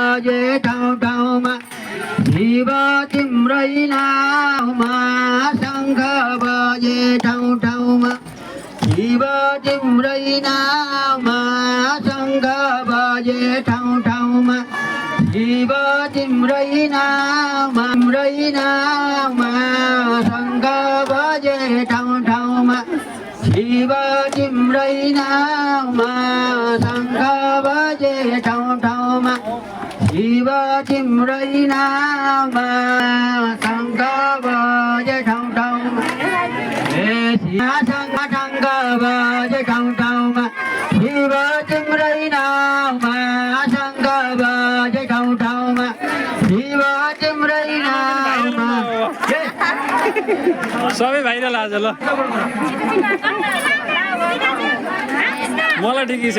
बजे ठाउँ ठाउँमा शिव तिम्रै नाममा शङ्ख बजे ठाउँ ठाउँमा शिव तिम्रै नाममा शङ्ख बजे ठाउँ ठाउँमा शिव तिम्रै नाममा शङ्ख बजे ठाउँ ठाउँमा शिव तिम्रै नाममा शङ्ख बजे ठाउँ ठाउँमा शिव तिम्रै नाममा शङ्ख बजे ठाउँ ठाउँमा शङ्ख बजे ठाउँ ठाउँमा शिव तिम्रै नाममा शङ्ख बजे ठाउँ ठाउँमा शिव तिम्रै नाममा सबै भाइरल आज ल मलाई ठिकै छ